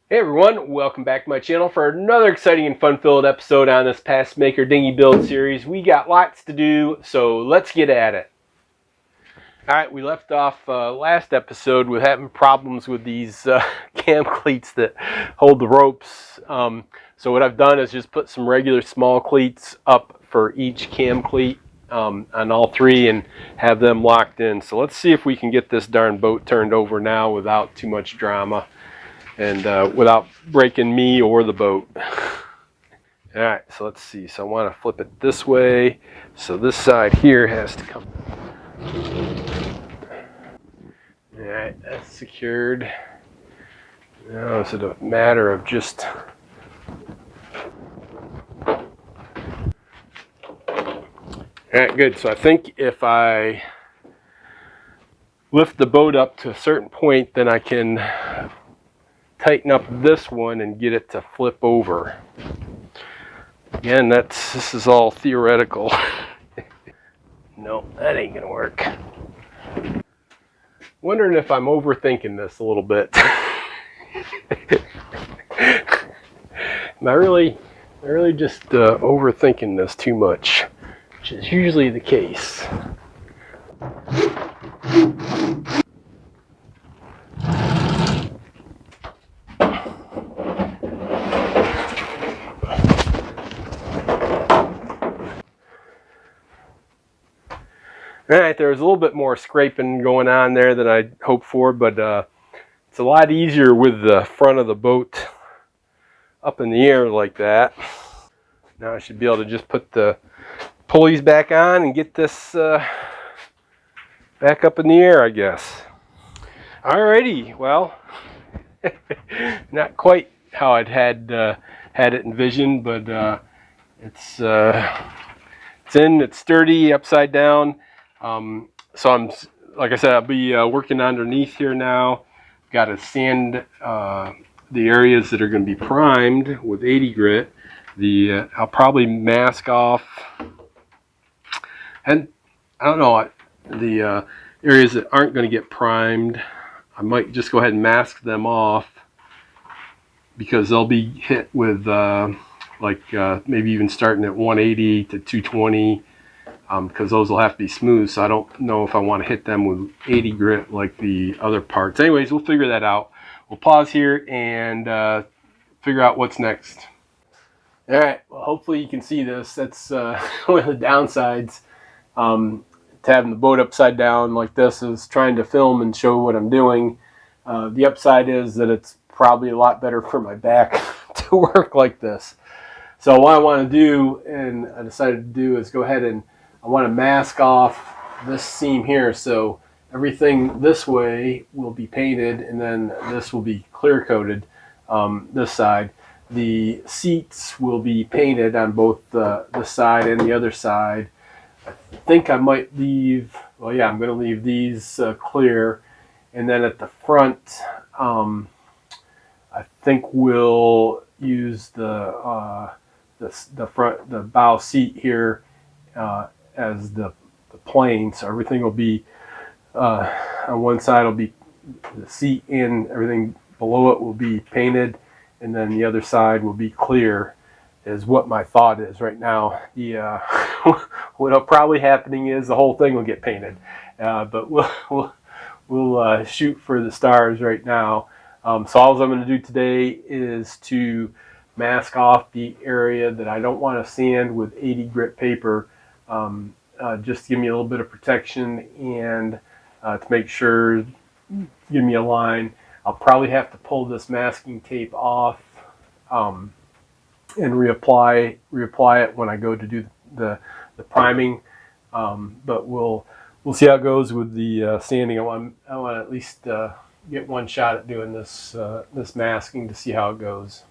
Hey everyone, welcome back to my channel for another exciting and fun-filled episode on this Passagemaker Dingy build series. We got lots to do, so let's get at it. Alright, we left off last episode with having problems with these cam cleats that hold the ropes. So what I've done is just put some regular small cleats up for each cam cleat on all three and have them locked in. So let's see if we can get this darn boat turned over now without too much drama. And without breaking me or the boat. All right, so let's see. So I want to flip it this way. So this side here has to come. All right, that's secured. Now is it a matter of just... All right, good. So I think if I lift the boat up to a certain point, then I can tighten up this one and get it to flip over. Again, this is all theoretical. No, that ain't gonna work. Wondering if I'm overthinking this a little bit. Am I really just overthinking this too much, which is usually the case. All right, there was a little bit more scraping going on there than I hoped for, but it's a lot easier with the front of the boat up in the air like that. Now I should be able to just put the pulleys back on and get this back up in the air, I guess. Alrighty, well, not quite how I'd had it envisioned, but it's in, it's sturdy, upside down. So I'm, like I said, I'll be working underneath here now. Got to sand the areas that are going to be primed with 80 grit. I'll probably mask off, and I don't know, the areas that aren't going to get primed, I might just go ahead and mask them off because they'll be hit with maybe even starting at 180 to 220. Because those will have to be smooth, so I don't know if I want to hit them with 80 grit like the other parts. Anyways, we'll figure that out. We'll pause here and figure out what's next. All right, well, hopefully you can see this. That's one of the downsides to having the boat upside down like this, is trying to film and show what I'm doing. The upside is that it's probably a lot better for my back to work like this. So what I want to do, and I decided to do, is go ahead and I want to mask off this seam here, so everything this way will be painted and then this will be clear coated, this side. The seats will be painted on both this side and the other side. I think I might leave, well yeah, I'm going to leave these clear, and then at the front I think we'll use the bow seat here as the plane, so everything will be on one side will be the seat, and everything below it will be painted, and then the other side will be clear, is what my thought is right now. What'll probably happening is the whole thing will get painted, but we'll shoot for the stars right now. So all I'm going to do today is to mask off the area that I don't want to sand with 80 grit paper, just to give me a little bit of protection and to make sure, give me a line. I'll probably have to pull this masking tape off and reapply it when I go to do the priming, but we'll see how it goes with the sanding. I want to at least get one shot at doing this masking to see how it goes.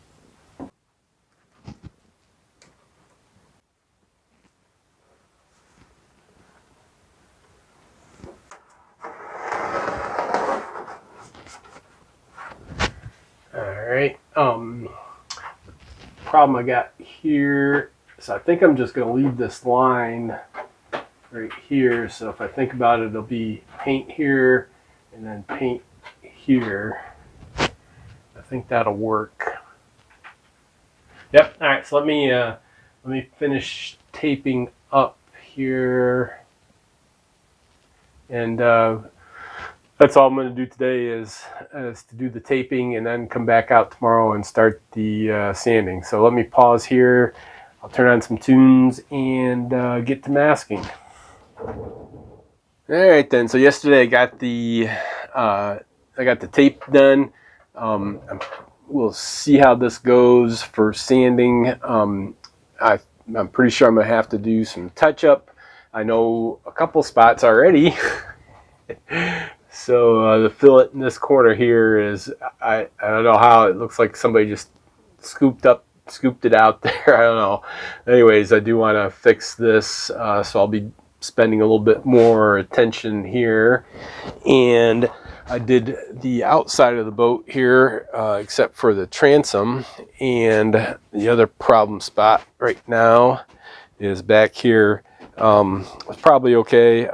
Alright, problem I got here, so I think I'm just going to leave this line right here. So if I think about it, it'll be paint here and then paint here. I think that'll work. Yep. All right. So let me finish taping up here, and that's all I'm going to do today is to do the taping and then come back out tomorrow and start the sanding. So let me pause here. I'll turn on some tunes and get to masking. All right then. So yesterday I got the tape done. We'll see how this goes for sanding. I'm pretty sure I'm gonna have to do some touch up. I know a couple spots already. So the fillet in this corner here is, I don't know how, it looks like somebody just scooped it out there. I don't know. Anyways, I do want to fix this, so I'll be spending a little bit more attention here. And I did the outside of the boat here, except for the transom. And the other problem spot right now is back here. It's probably okay.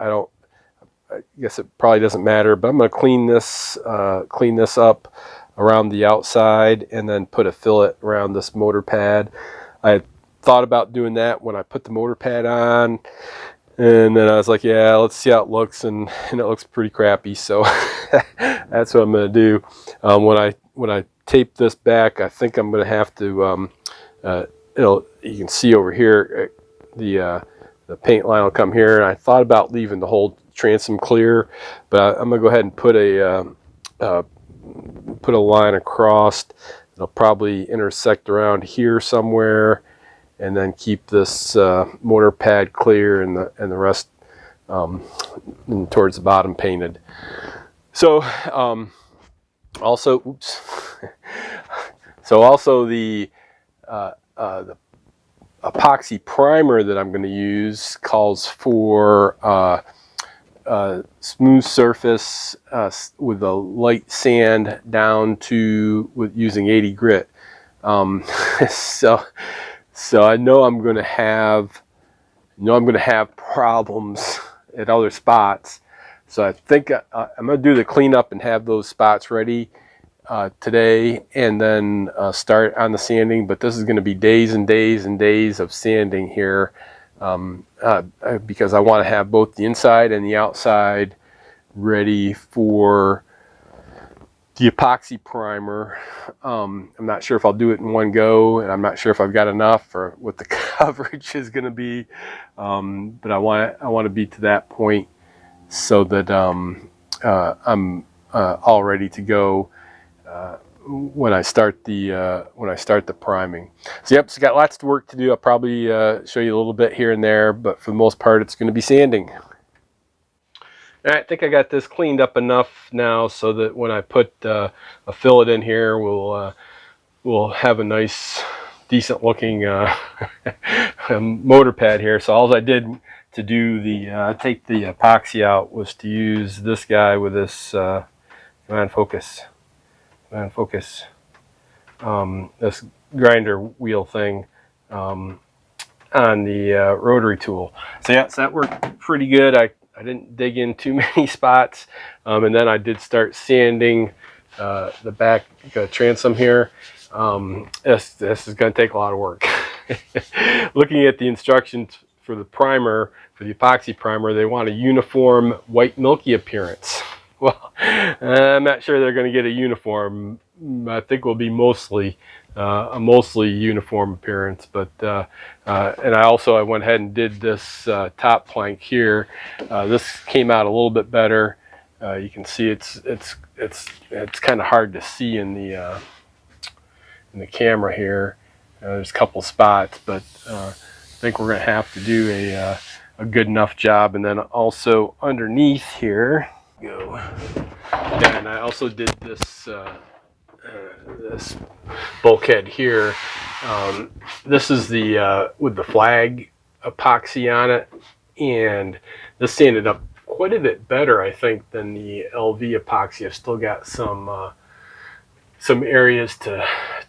I guess it probably doesn't matter, but I'm going to clean this up around the outside and then put a fillet around this motor pad. I thought about doing that when I put the motor pad on, and then I was like, yeah, let's see how it looks, and it looks pretty crappy, so that's what I'm going to do. When I tape this back, I think I'm going to have to, you can see over here, the paint line will come here, and I thought about leaving the whole transom clear, but I'm gonna go ahead and put a line across. It'll probably intersect around here somewhere, and then keep this motor pad clear and the rest towards the bottom painted. So also the epoxy primer that I'm going to use calls for smooth surface with a light sand down to using 80 grit. So I know I'm going to have problems at other spots. So I think I'm going to do the cleanup and have those spots ready today, and then start on the sanding. But this is going to be days and days and days of sanding here, because I want to have both the inside and the outside ready for the epoxy primer. I'm not sure if I'll do it in one go, and I'm not sure if I've got enough or what the coverage is going to be, but I want to be to that point so that I'm all ready to go when I start the priming. So yep, so got lots of work to do. I'll probably show you a little bit here and there, but for the most part it's going to be sanding. All right, I think I got this cleaned up enough now so that when I put a fillet in here, we'll have a nice, decent looking motor pad here. So all I did to do take the epoxy out was to use this guy with this come on, focus. This grinder wheel thing on the rotary tool. So yeah, so that worked pretty good. I didn't dig in too many spots, and then I did start sanding the back transom here. This is going to take a lot of work. Looking at the instructions for the primer, for the epoxy primer, they want a uniform white milky appearance. Well, I'm not sure they're going to get a uniform. I think will be mostly a mostly uniform appearance. But and I went ahead and did this top plank here. This came out a little bit better. You can see it's kind of hard to see in the camera here. There's a couple spots, but I think we're going to have to do a good enough job. And then also underneath here. Go. Yeah, and I also did this this bulkhead here. This is the with the flag epoxy on it, and this sanded up quite a bit better, I think, than the LV epoxy. I've still got some areas to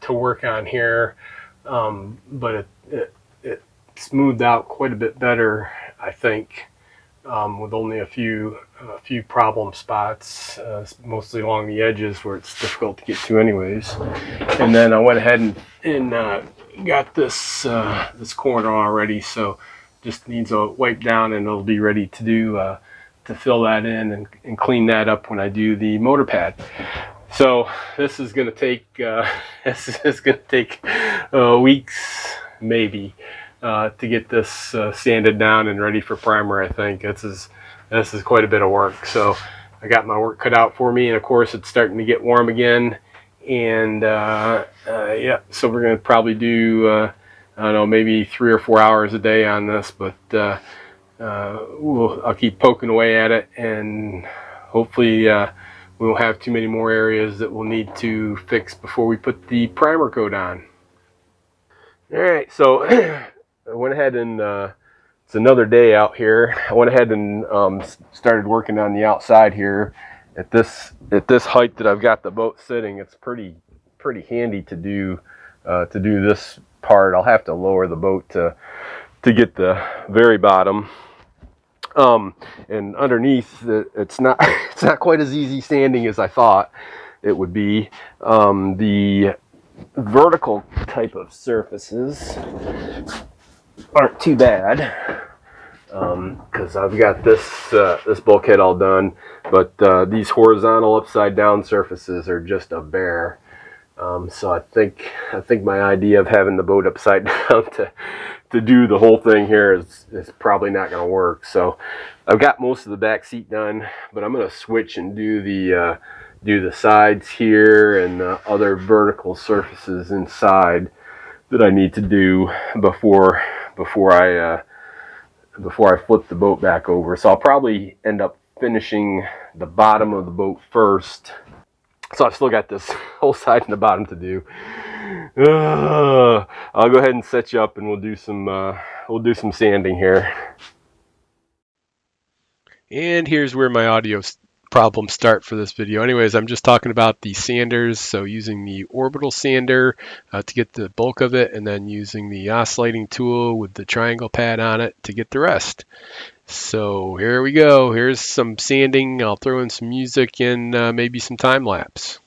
work on here, but it smoothed out quite a bit better, I think, with only a few a few problem spots, mostly along the edges where it's difficult to get to anyways. And then I went ahead and got this this corner already, so just needs a wipe down and it'll be ready to do to fill that in and clean that up when I do the motor pad. So this is going to take weeks maybe to get this sanded down and ready for primer. I think this is quite a bit of work. So I got my work cut out for me, and of course it's starting to get warm again. And yeah, so we're going to probably do I don't know, maybe 3 or 4 hours a day on this, but I'll keep poking away at it, and hopefully we won't have too many more areas that we'll need to fix before we put the primer coat on. Alright, so I went ahead and it's another day out here. I went ahead and started working on the outside here. At this height that I've got the boat sitting, it's pretty handy to do this part. I'll have to lower the boat to get the very bottom. And underneath, it's not quite as easy sanding as I thought it would be. The vertical type of surfaces aren't too bad because I've got this bulkhead all done, but these horizontal upside down surfaces are just a bear. So I think my idea of having the boat upside down to do the whole thing here is probably not going to work. So I've got most of the back seat done, but I'm going to switch and do the sides here and the other vertical surfaces inside that I need to do before I flip the boat back over. So I'll probably end up finishing the bottom of the boat first. So I've still got this whole side and the bottom to do. I'll go ahead and set you up, and we'll do some sanding here. And here's where my audio problems start for this video. Anyways, I'm just talking about the sanders. So using the orbital sander to get the bulk of it, and then using the oscillating tool with the triangle pad on it to get the rest. So here we go. Here's some sanding. I'll throw in some music and maybe some time lapse.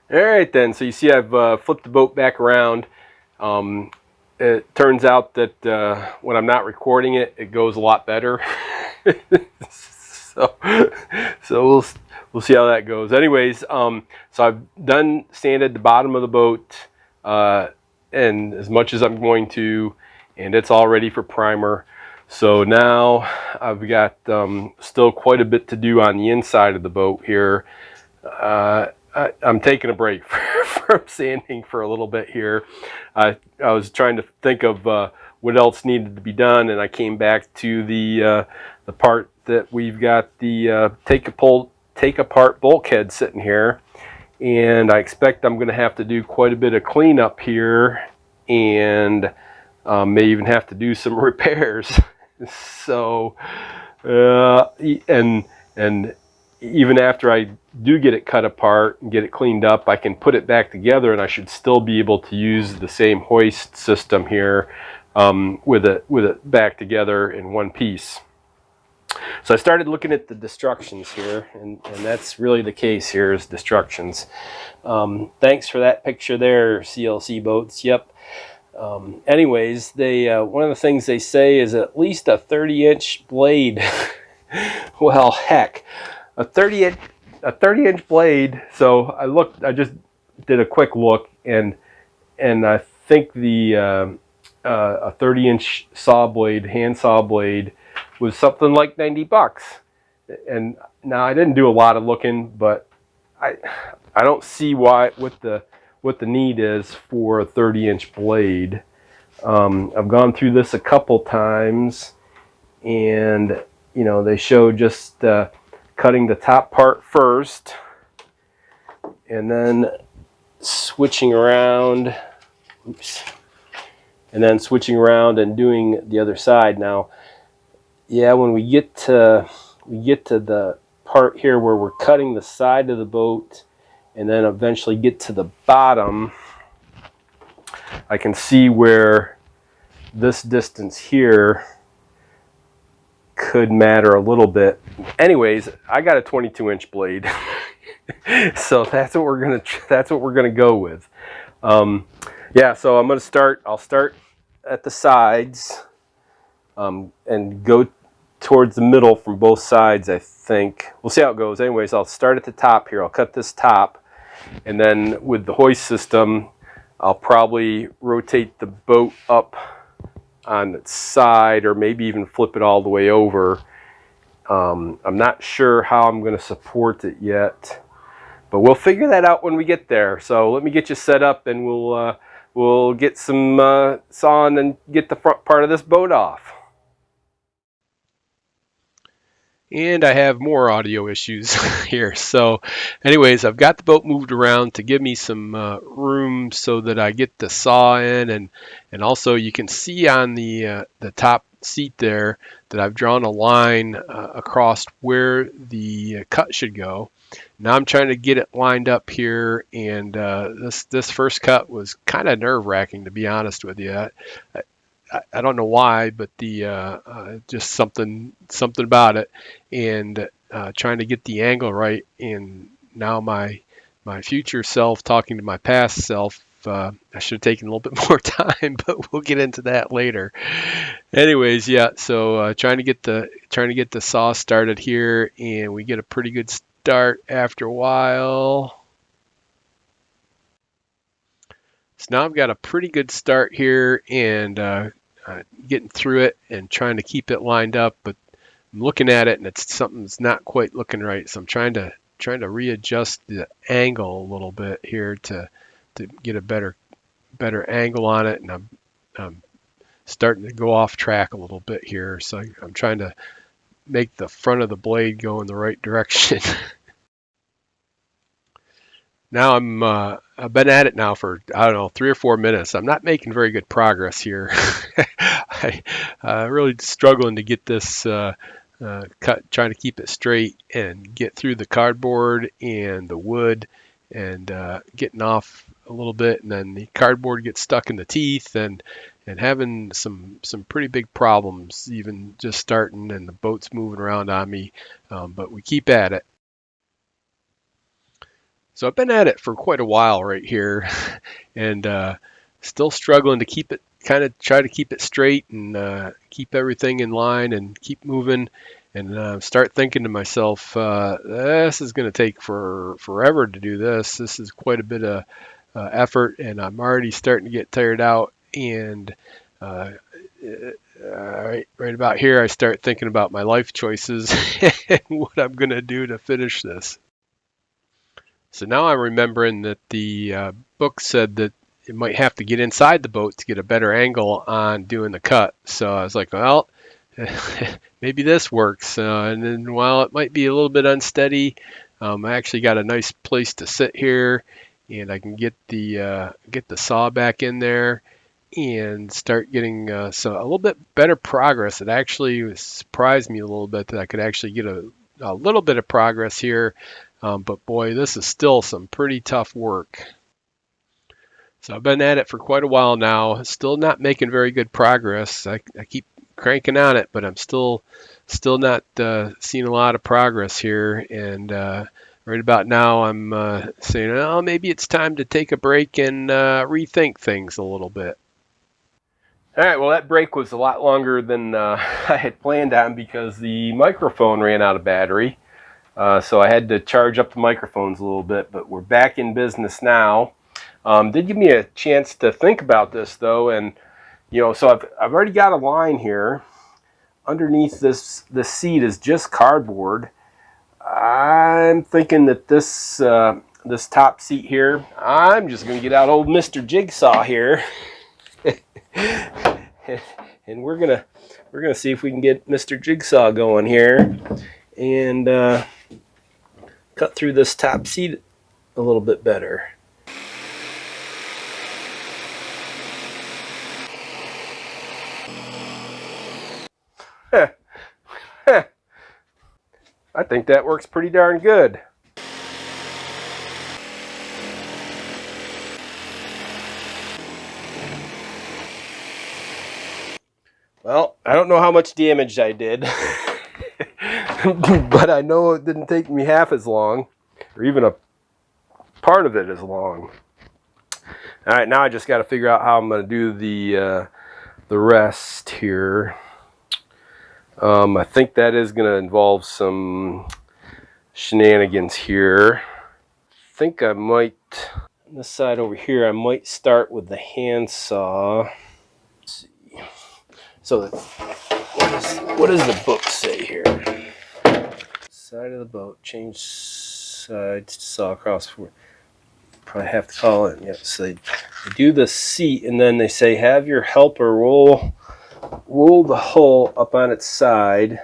Alright then, so you see I've flipped the boat back around. It turns out that when I'm not recording it, it goes a lot better. so we'll see how that goes. Anyways, so I've sanded the bottom of the boat and as much as I'm going to, and it's all ready for primer. So now I've got still quite a bit to do on the inside of the boat here. I'm taking a break from sanding for a little bit here. I was trying to think of what else needed to be done, and I came back to the part that we've got the take apart bulkhead sitting here, and I expect I'm going to have to do quite a bit of cleanup here, and may even have to do some repairs. So and even after I do get it cut apart and get it cleaned up, I can put it back together, and I should still be able to use the same hoist system here with it back together in one piece. So I started looking at the destructions here, and that's really the case here is destructions. Thanks for that picture there, CLC boats. Yep. Anyways, they one of the things they say is at least a 30-inch blade. Well, heck, a 30-inch blade. So I just did a quick look, and I think the a 30-inch saw blade, hand saw blade, was something like $90. And now I didn't do a lot of looking, but I don't see what the need is for a 30-inch blade. I've gone through this a couple times, and you know, they show just cutting the top part first and then switching around, and then switching around and doing the other side. Now, yeah, when we get to the part here where we're cutting the side of the boat and then eventually get to the bottom, I can see where this distance here could matter a little bit. Anyways, I got a 22-inch blade, so that's what we're gonna go with. Yeah, so I'm gonna start. I'll start at the sides and go towards the middle from both sides. I think we'll see how it goes. Anyways, I'll start at the top here. I'll cut this top, and then with the hoist system, I'll probably rotate the boat up on its side, or maybe even flip it all the way over. I'm not sure how I'm going to support it yet, but we'll figure that out when we get there. So let me get you set up, and we'll get some sawing and get the front part of this boat off. And I have more audio issues here. So anyways, I've got the boat moved around to give me some room so that I get the saw in, and also you can see on the top seat there that I've drawn a line across where the cut should go. Now I'm trying to get it lined up here, and this first cut was kind of nerve-wracking, to be honest with you. I don't know why, but the just something about it, and trying to get the angle right. And now my future self talking to my past self, I should have taken a little bit more time, but we'll get into that later. Anyways, yeah. So trying to get the saw started here, and we get a pretty good start after a while. So now I've got a pretty good start here, and getting through it and trying to keep it lined up, but I'm looking at it and it's something that's not quite looking right. So I'm trying to readjust the angle a little bit here to get a better angle on it, and I'm starting to go off track a little bit here. So I'm trying to make the front of the blade go in the right direction. Now I've been at it now for, I don't know, 3 or 4 minutes. I'm not making very good progress here. I'm really struggling to get this cut, trying to keep it straight and get through the cardboard and the wood, and getting off a little bit, and then the cardboard gets stuck in the teeth, and having some pretty big problems even just starting, and the boat's moving around on me, but we keep at it. So I've been at it for quite a while right here, and still struggling to keep it, try to keep it straight, and keep everything in line and keep moving, and start thinking to myself, this is going to take forever to do this. This is quite a bit of effort, and I'm already starting to get tired out, and right about here, I start thinking about my life choices and what I'm going to do to finish this. So now I'm remembering that the book said that it might have to get inside the boat to get a better angle on doing the cut. So I was like, well, maybe this works. And then while it might be a little bit unsteady, I actually got a nice place to sit here, and I can get the saw back in there and start getting a little bit better progress. It actually surprised me a little bit that I could actually get a little bit of progress here. But boy, this is still some pretty tough work. So I've been at it for quite a while now. Still not making very good progress. I keep cranking on it, but I'm still not seeing a lot of progress here. And right about now, I'm saying, oh, maybe it's time to take a break and rethink things a little bit. All right, well, that break was a lot longer than I had planned on because the microphone ran out of battery. So I had to charge up the microphones a little bit, but we're back in business now. Did give me a chance to think about this though, and so I've already got a line here. Underneath this seat is just cardboard. I'm thinking that this this top seat here, I'm just going to get out old Mr. Jigsaw here, and we're gonna see if we can get Mr. Jigsaw going here, and cut through this top seat a little bit better. I think that works pretty darn good. Well, I don't know how much damage I did, but I know it didn't take me half as long, or even a part of it as long. All right, now I just got to figure out how I'm going to do the rest here. I think that is going to involve some shenanigans here. I think I might, on this side over here, I might start with the handsaw. Let's see. So what does the book say here? Side of the boat, change side, saw across. Probably have to call it. Yeah, so they do the seat, and then they say have your helper roll the hull up on its side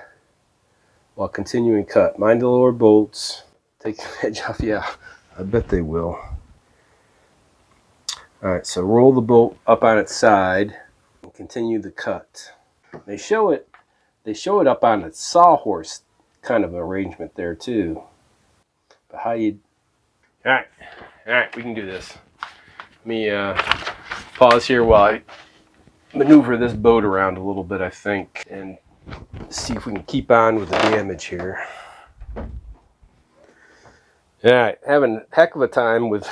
while continuing cut. Mind the lower bolts. Take the edge off. Yeah, I bet they will. All right, so roll the bolt up on its side and continue the cut. They show it up on its sawhorse kind of arrangement there too. But how you? All right, we can do this. Let me pause here while I maneuver this boat around a little bit, I think, and see if we can keep on with the damage here. All right, having a heck of a time with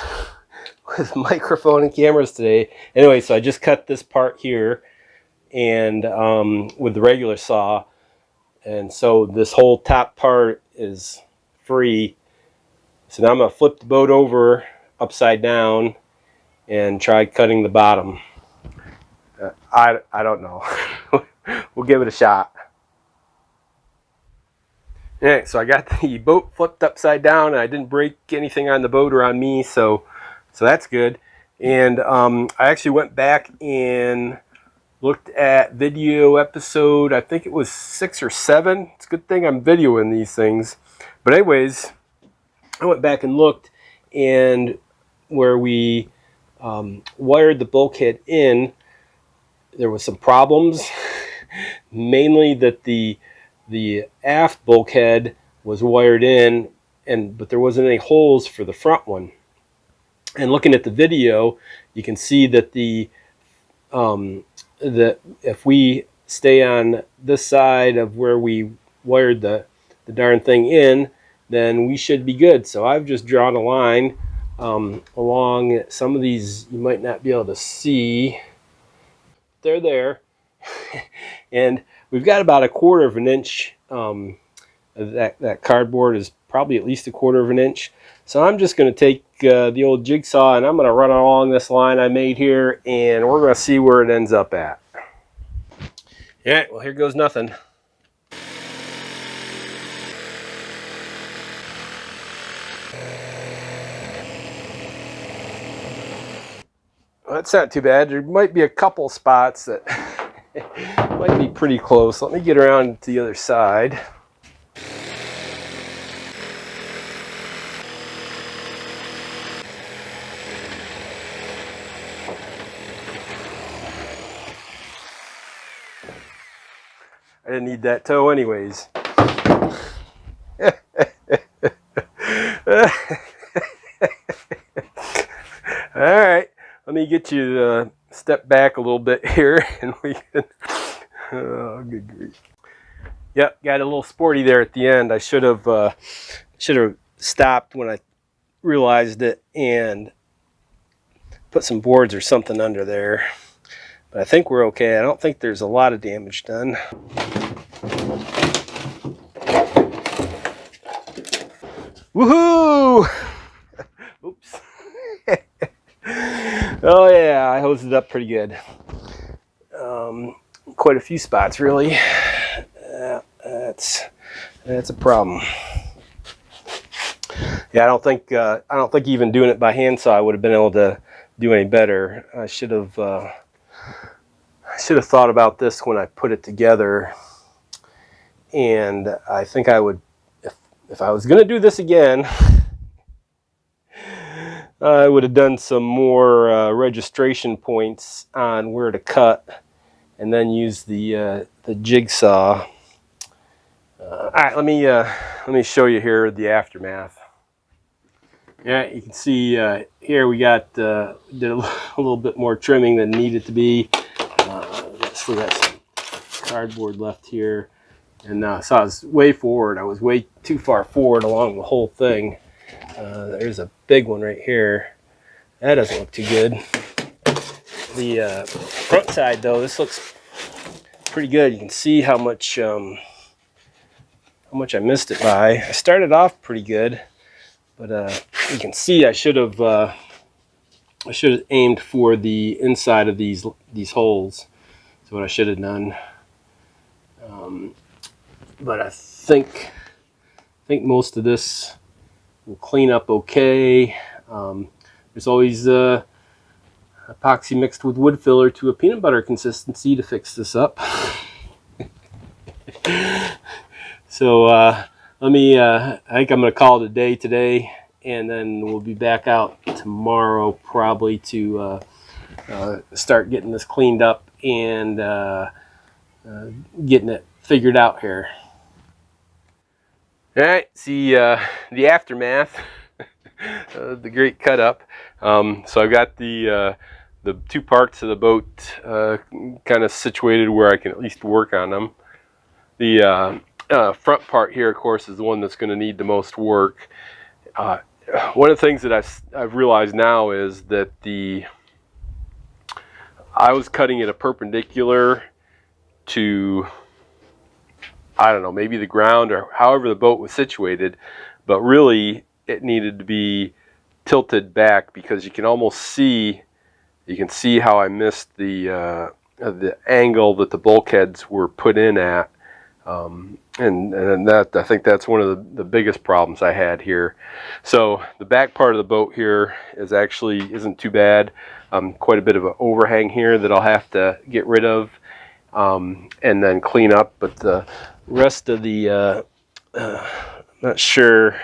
microphone and cameras today. Anyway, so I just cut this part here, and with the regular saw, and so this whole top part is free. So now I'm going to flip the boat over upside down and try cutting the bottom. I don't know. We'll give it a shot. Alright, so I got the boat flipped upside down, and I didn't break anything on the boat or on me, so that's good. And I actually went back and looked at video episode, I think it was 6 or 7. It's a good thing I'm videoing these things. But anyways, I went back and looked, and where we wired the bulkhead in, there was some problems. Mainly that the aft bulkhead was wired in, but there wasn't any holes for the front one. And looking at the video, you can see that that if we stay on this side of where we wired the darn thing in, then we should be good. So I've just drawn a line along some of these. You might not be able to see. They're there. And we've got about 1/4 of an inch. That cardboard is probably at least 1/4 of an inch. So I'm just going to take the old jigsaw, and I'm going to run along this line I made here, and we're going to see where it ends up at. Yeah, well, here goes nothing. Well, that's not too bad. There might be a couple spots that might be pretty close. Let me get around to the other side. I didn't need that toe anyways. All right, let me get you to step back a little bit here, and we can. Oh, good grief! Yep, got a little sporty there at the end. I should have stopped when I realized it and put some boards or something under there. But I think we're okay. I don't think there's a lot of damage done. Woohoo! Oops. Oh yeah, I hosed it up pretty good. Quite a few spots, really. That's a problem. Yeah, I don't think even doing it by hand saw I would have been able to do any better. I should have thought about this when I put it together, and I think I would, if I was going to do this again, I would have done some more registration points on where to cut, and then use the jigsaw. All right, let me show you here the aftermath. Yeah, you can see here we got did a little bit more trimming than needed to be. Still got some cardboard left here, and so I was way forward. I was way too far forward along the whole thing. There's a big one right here. That doesn't look too good. The front side though, this looks pretty good. You can see how much I missed it by. I started off pretty good, but you can see I should have aimed for the inside of these holes. That's what I should have done. But I think most of this will clean up okay. There's always epoxy mixed with wood filler to a peanut butter consistency to fix this up. So let me, I think I'm going to call it a day today, and then we'll be back out tomorrow probably to start getting this cleaned up and getting it figured out here. All right, see the aftermath, the great cut up. So I've got the two parts of the boat kind of situated where I can at least work on them. The front part here, of course, is the one that's going to need the most work. One of the things that I've realized now is that I was cutting it a perpendicular to, I don't know, maybe the ground or however the boat was situated, but really it needed to be tilted back because you can almost see, how I missed the angle that the bulkheads were put in at. And that, I think that's one of the biggest problems I had here. So the back part of the boat here isn't too bad. Quite a bit of an overhang here that I'll have to get rid of and then clean up. But the rest of the, not sure.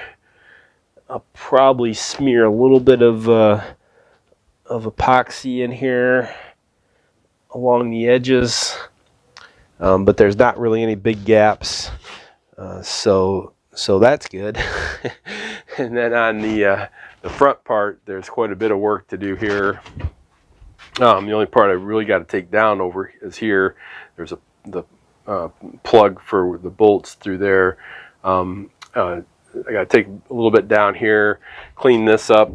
I'll probably smear a little bit of epoxy in here along the edges. But there's not really any big gaps, so that's good. And then on the front part, there's quite a bit of work to do here. The only part I really got to take down over is here. There's the plug for the bolts through there. I got to take a little bit down here, clean this up.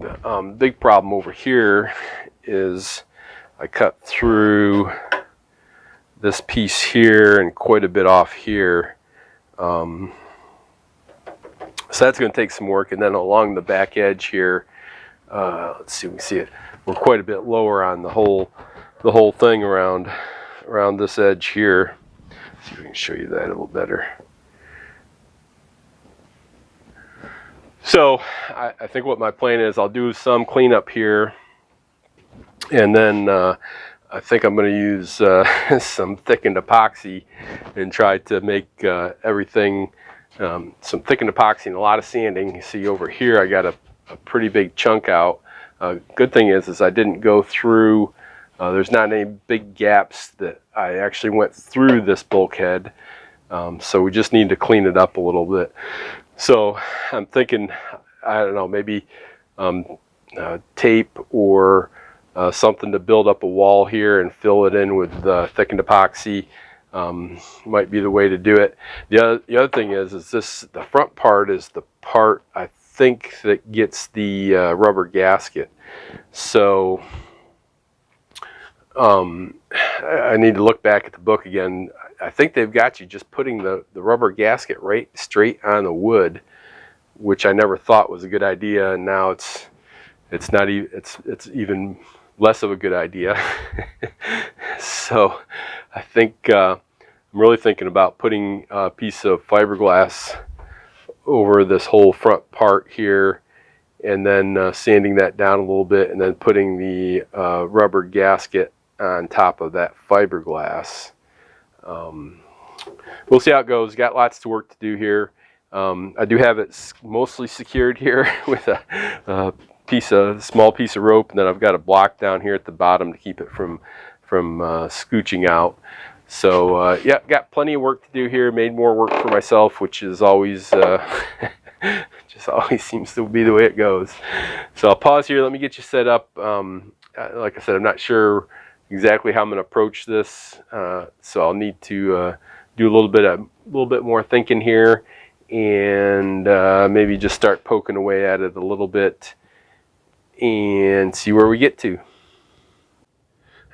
Big problem over here is I cut through this piece here and quite a bit off here. So that's going to take some work. And then along the back edge here, let's see, we can see it. We're quite a bit lower on the whole thing around this edge here. See if I can show you that a little better. So I think what my plan is, I'll do some cleanup here, and then I think I'm going to use some thickened epoxy and try to make everything, some thickened epoxy and a lot of sanding. You see over here I got a pretty big chunk out. Good thing is I didn't go through, there's not any big gaps that I actually went through this bulkhead. So we just need to clean it up a little bit. So I'm thinking, I don't know, maybe tape or something to build up a wall here and fill it in with thickened epoxy might be the way to do it. The other thing is this, the front part is the part I think that gets the rubber gasket. So I need to look back at the book again. I think they've got you just putting the rubber gasket right straight on the wood, which I never thought was a good idea, and now it's not even, it's even less of a good idea. So I think I'm really thinking about putting a piece of fiberglass over this whole front part here, and then sanding that down a little bit, and then putting the rubber gasket on top of that fiberglass. We'll see how it goes. Got lots to work to do here. I do have it mostly secured here with a small piece of rope, and then I've got a block down here at the bottom to keep it from scooching out. So yeah, got plenty of work to do here. Made more work for myself, which is always just always seems to be the way it goes. So I'll pause here. Let me get you set up. Like I said, I'm not sure exactly how I'm going to approach this, so I'll need to do a little bit more thinking here, and maybe just start poking away at it a little bit and see where we get to.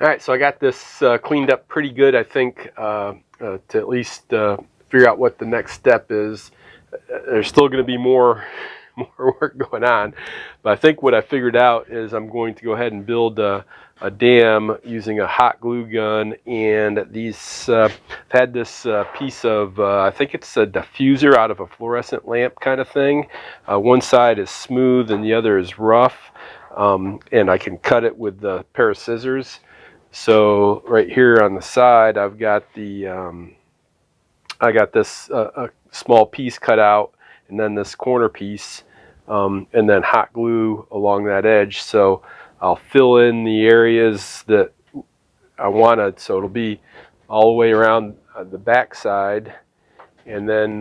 All right, so I got this cleaned up pretty good, I think, to at least figure out what the next step is. There's still going to be more work going on, but I think what I figured out is I'm going to go ahead and build a dam using a hot glue gun. And these I've had this piece of I think it's a diffuser out of a fluorescent lamp kind of thing. One side is smooth and the other is rough, and I can cut it with a pair of scissors. So right here on the side I've got the I got this a small piece cut out, and then this corner piece, and then hot glue along that edge. So I'll fill in the areas that I wanted, so it'll be all the way around the back side, and then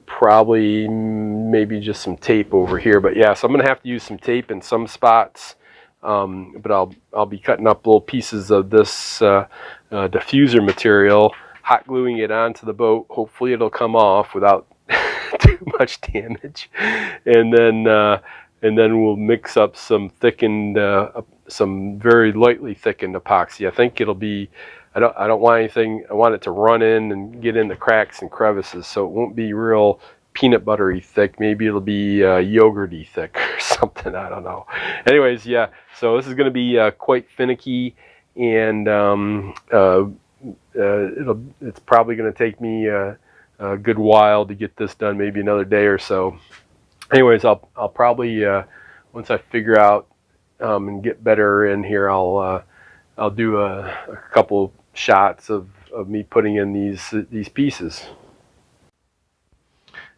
probably maybe just some tape over here. But yeah, so I'm gonna have to use some tape in some spots, but I'll be cutting up little pieces of this diffuser material, hot gluing it onto the boat. Hopefully it'll come off without too much damage, and then we'll mix up some thickened, some very lightly thickened epoxy. I think it'll be, I don't want anything, I want it to run in and get in the cracks and crevices, so it won't be real peanut buttery thick. Maybe it'll be yogurty thick or something, I don't know. Anyways, yeah, so this is going to be quite finicky, and it's probably going to take me a good while to get this done, maybe another day or so. Anyways, I'll probably once I figure out and get better in here, I'll do a couple shots of me putting in these pieces.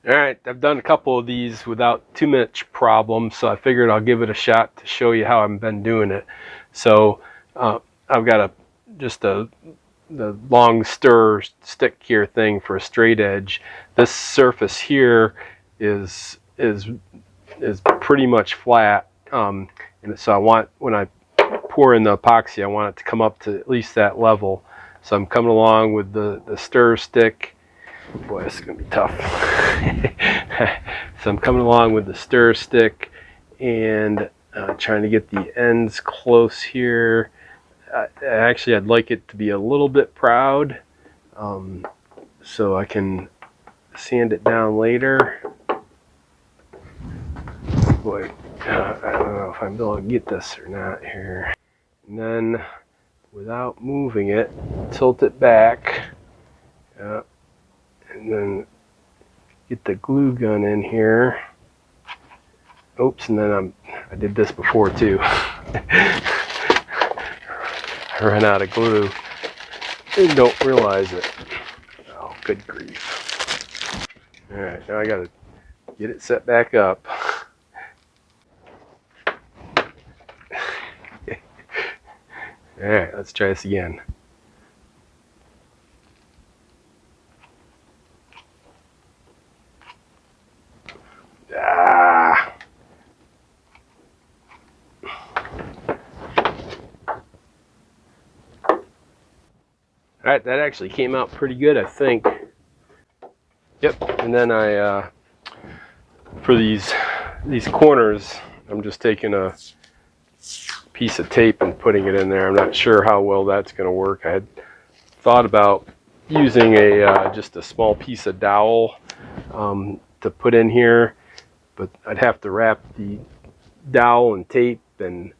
All right, I've done a couple of these without too much problem, so I figured I'll give it a shot to show you how I've been doing it. So I've got the long stir stick here thing for a straight edge. This surface here is pretty much flat, and so I want, when I pour in the epoxy, I want it to come up to at least that level. So I'm coming along with the stir stick. Boy, this is gonna be tough. So I'm coming along with the stir stick and trying to get the ends close here. Actually, I'd like it to be a little bit proud, so I can sand it down later. Boy, I don't know if I'm able to get this or not here. And then, without moving it, tilt it back, And then get the glue gun in here. Oops, and then I did this before too. I ran out of glue and don't realize it. Oh, good grief. Alright, now I gotta get it set back up. Alright, let's try this again. Alright, that actually came out pretty good, I think. Yep, and then for these corners, I'm just taking a piece of tape and putting it in there. I'm not sure how well that's going to work. I had thought about using just a small piece of dowel to put in here, but I'd have to wrap the dowel in tape, and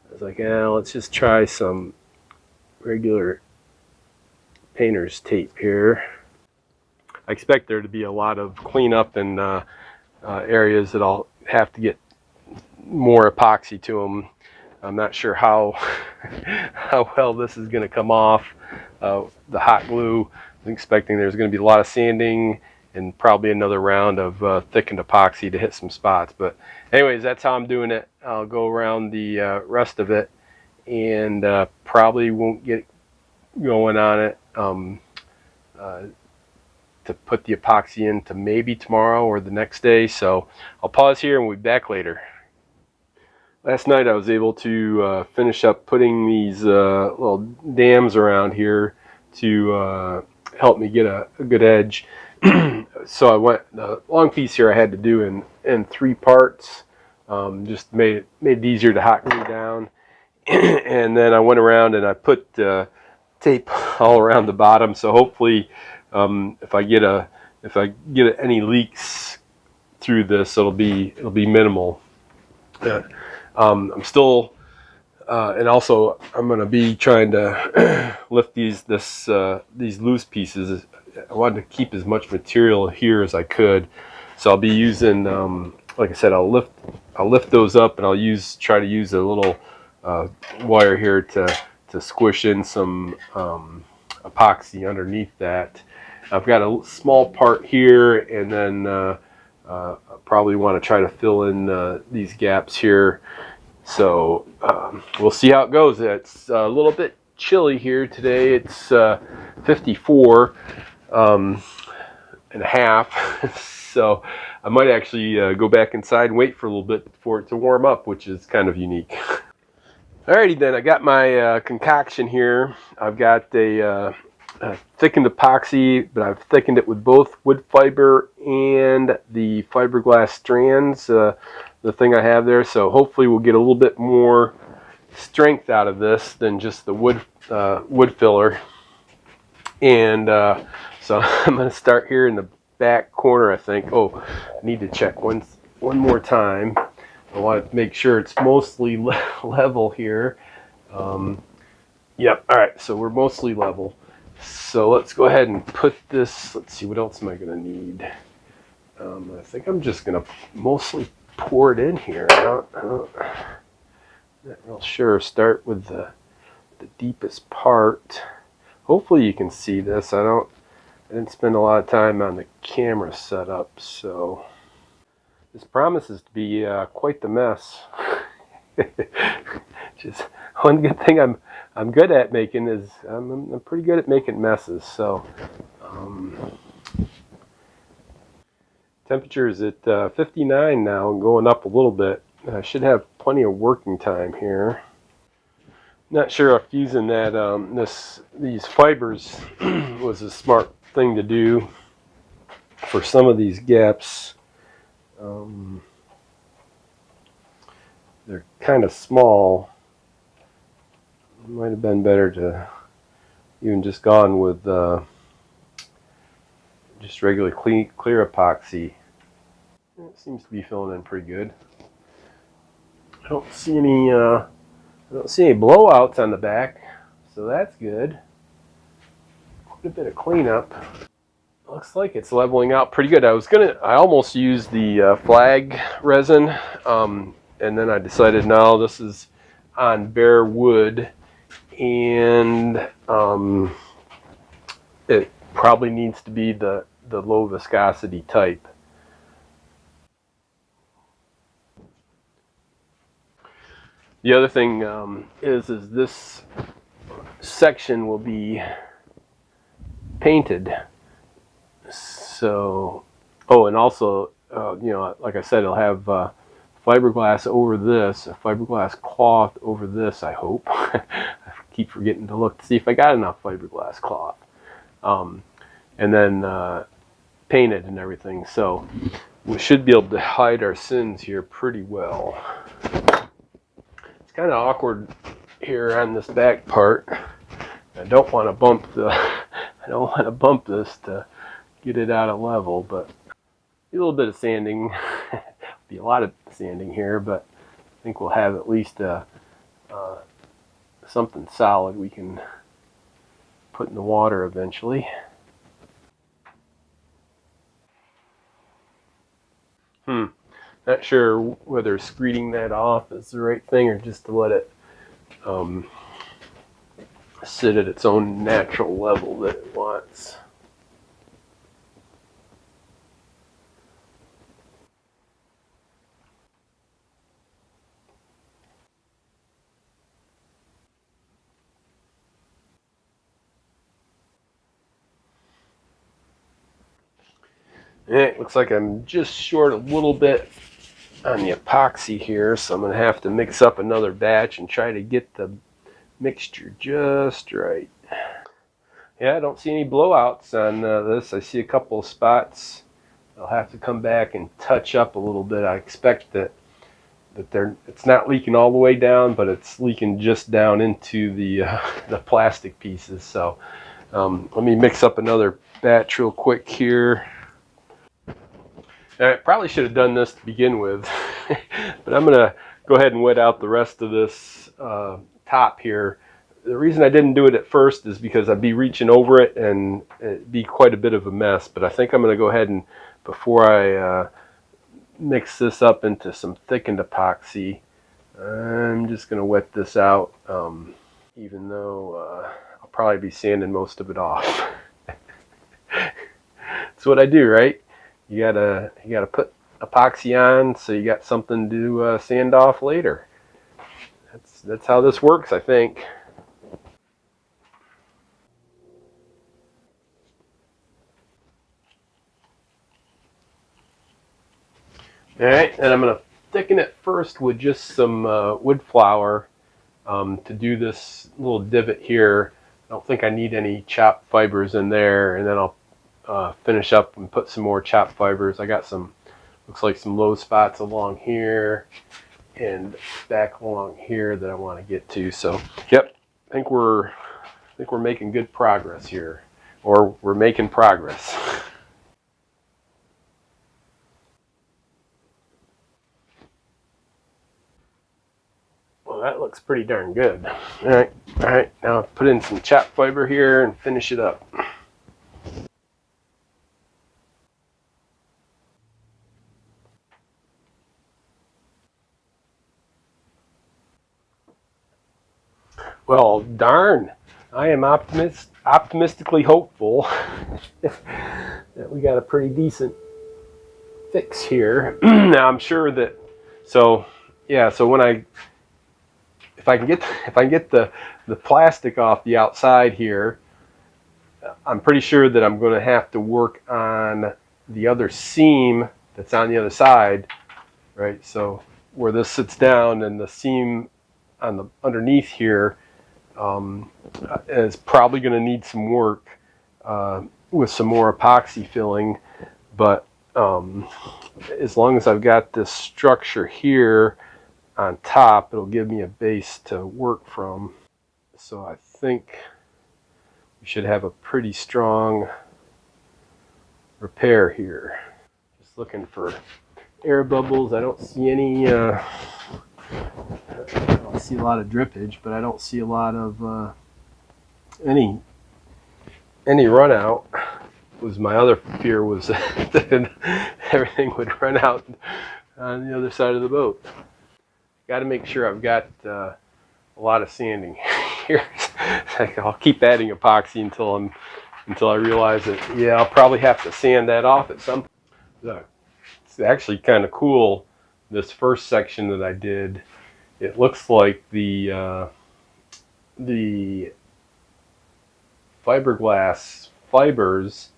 I was like, let's just try some regular painter's tape here. I expect there to be a lot of cleanup in areas that I'll have to get more epoxy to them. I'm not sure how well this is going to come off. The hot glue, I'm expecting there's going to be a lot of sanding and probably another round of thickened epoxy to hit some spots. But anyways, that's how I'm doing it. I'll go around the rest of it, and probably won't get going on it to put the epoxy in to maybe tomorrow or the next day. So I'll pause here and we'll be back later. Last night I was able to finish up putting these little dams around here to help me get a good edge. So I went, the long piece here I had to do in 3 parts. Just made it easier to hot glue down. And then I went around and I put tape all around the bottom. So hopefully if I get any leaks through this, it'll be minimal. I'm still, and also I'm going to be trying to lift these loose pieces. I wanted to keep as much material here as I could, so I'll be using, like I said, I'll lift those up, and I'll try to use a little wire here to squish in some epoxy underneath that. I've got a small part here, and then I probably want to try to fill in these gaps here. So we'll see how it goes. It's a little bit chilly here today. It's 54 and a half. So I might actually go back inside and wait for a little bit for it to warm up, which is kind of unique. Alrighty then, I got my concoction here. I've got a thickened epoxy, but I've thickened it with both wood fiber and the fiberglass strands, the thing I have there. So hopefully we'll get a little bit more strength out of this than just the wood filler. And so I'm going to start here in the back corner, I think. Oh, I need to check one more time. I want to make sure it's mostly level here. Yep, all right, so we're mostly level. So let's go ahead and put this, let's see, what else am I going to need? I think I'm just going to mostly pour it in here. I'm not real sure. Start with the deepest part. Hopefully you can see this. I didn't spend a lot of time on the camera setup, so this promises to be quite the mess. Just one good thing I'm good at making is I'm pretty good at making messes. So temperature is at 59 now and going up a little bit. I should have plenty of working time here. Not sure if using that these fibers was a smart thing to do for some of these gaps. They're kind of small. It might have been better to even just gone with just regular clear epoxy. It seems to be filling in pretty good. I don't see any blowouts on the back, so that's good. Quite a bit of cleanup. looks like it's leveling out pretty good. I almost used the flag resin, and then I decided no, this is on bare wood, and it probably needs to be the low viscosity type. The other thing is this section will be painted. So, oh, and also, you know, like I said, it'll have fiberglass over this, a fiberglass cloth over this, I hope. I keep forgetting to look to see if I got enough fiberglass cloth. And then painted and everything. So we should be able to hide our sins here pretty well. It's kind of awkward here on this back part. I don't want to bump this to get it out of level, but a little bit of sanding. Be a lot of sanding here, but I think we'll have at least something solid we can put in the water eventually. Not sure whether screeding that off is the right thing or just to let it sit at its own natural level that it wants. It looks like I'm just short a little bit on the epoxy here, so I'm going to have to mix up another batch and try to get the mixture just right. Yeah, I don't see any blowouts on this. I see a couple of spots I'll have to come back and touch up a little bit. I expect that it's not leaking all the way down, but it's leaking just down into the plastic pieces. So let me mix up another batch real quick here. I probably should have done this to begin with, but I'm going to go ahead and wet out the rest of this top here. The reason I didn't do it at first is because I'd be reaching over it and it'd be quite a bit of a mess, but I think I'm going to go ahead and, before I mix this up into some thickened epoxy, I'm just going to wet this out, even though I'll probably be sanding most of it off. That's what I do, right? You gotta put epoxy on so you got something to sand off later. That's how this works, I think. All right, and I'm gonna thicken it first with just some wood flour to do this little divot here. I don't think I need any chopped fibers in there, and then I'll finish up and put some more chopped fibers. I got some, looks like some low spots along here and back along here that I want to get to. So, yep, I think we're making good progress here, or we're making progress. Well, that looks pretty darn good. All right. Now put in some chopped fiber here and finish it up. Well, darn, I am optimistically hopeful that we got a pretty decent fix here. Now I'm sure that, so yeah, so when if I can get the plastic off the outside here, I'm pretty sure that I'm going to have to work on the other seam that's on the other side, right? So where this sits down and the seam on the underneath here is probably going to need some work with some more epoxy filling, but as long as I've got this structure here on top, it'll give me a base to work from. So I think we should have a pretty strong repair here. Just looking for air bubbles. I don't see any. I don't see a lot of drippage, but I don't see a lot of any run out. was my other fear, was that everything would run out on the other side of the boat. Got to make sure I've got a lot of sanding here. I'll keep adding epoxy until I realize that, yeah, I'll probably have to sand that off at some point. It's actually kind of cool. This first section that I did, it looks like the fiberglass fibers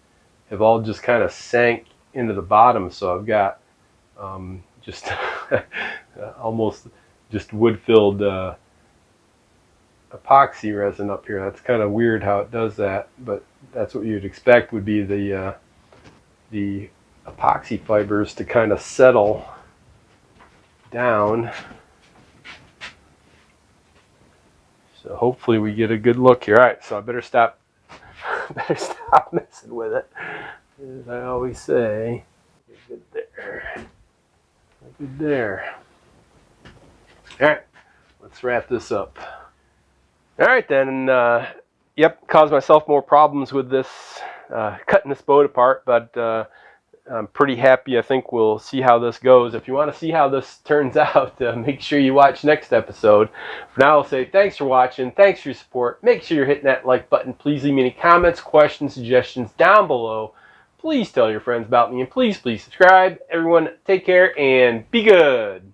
have all just kind of sank into the bottom, so I've got just almost just wood-filled epoxy resin up here. That's kind of weird how it does that, but that's what you'd expect would be the epoxy fibers to kind of settle down. So hopefully we get a good look here. All right, so I better stop messing with it, as I always say. Good there. Good there. All right, let's wrap this up. All right then. Yep, caused myself more problems with this cutting this boat apart, but I'm pretty happy. I think we'll see how this goes. If you want to see how this turns out, make sure you watch next episode. For now, I'll say thanks for watching. Thanks for your support. Make sure you're hitting that like button. Please leave me any comments, questions, suggestions down below. Please tell your friends about me, and please subscribe. Everyone, take care and be good.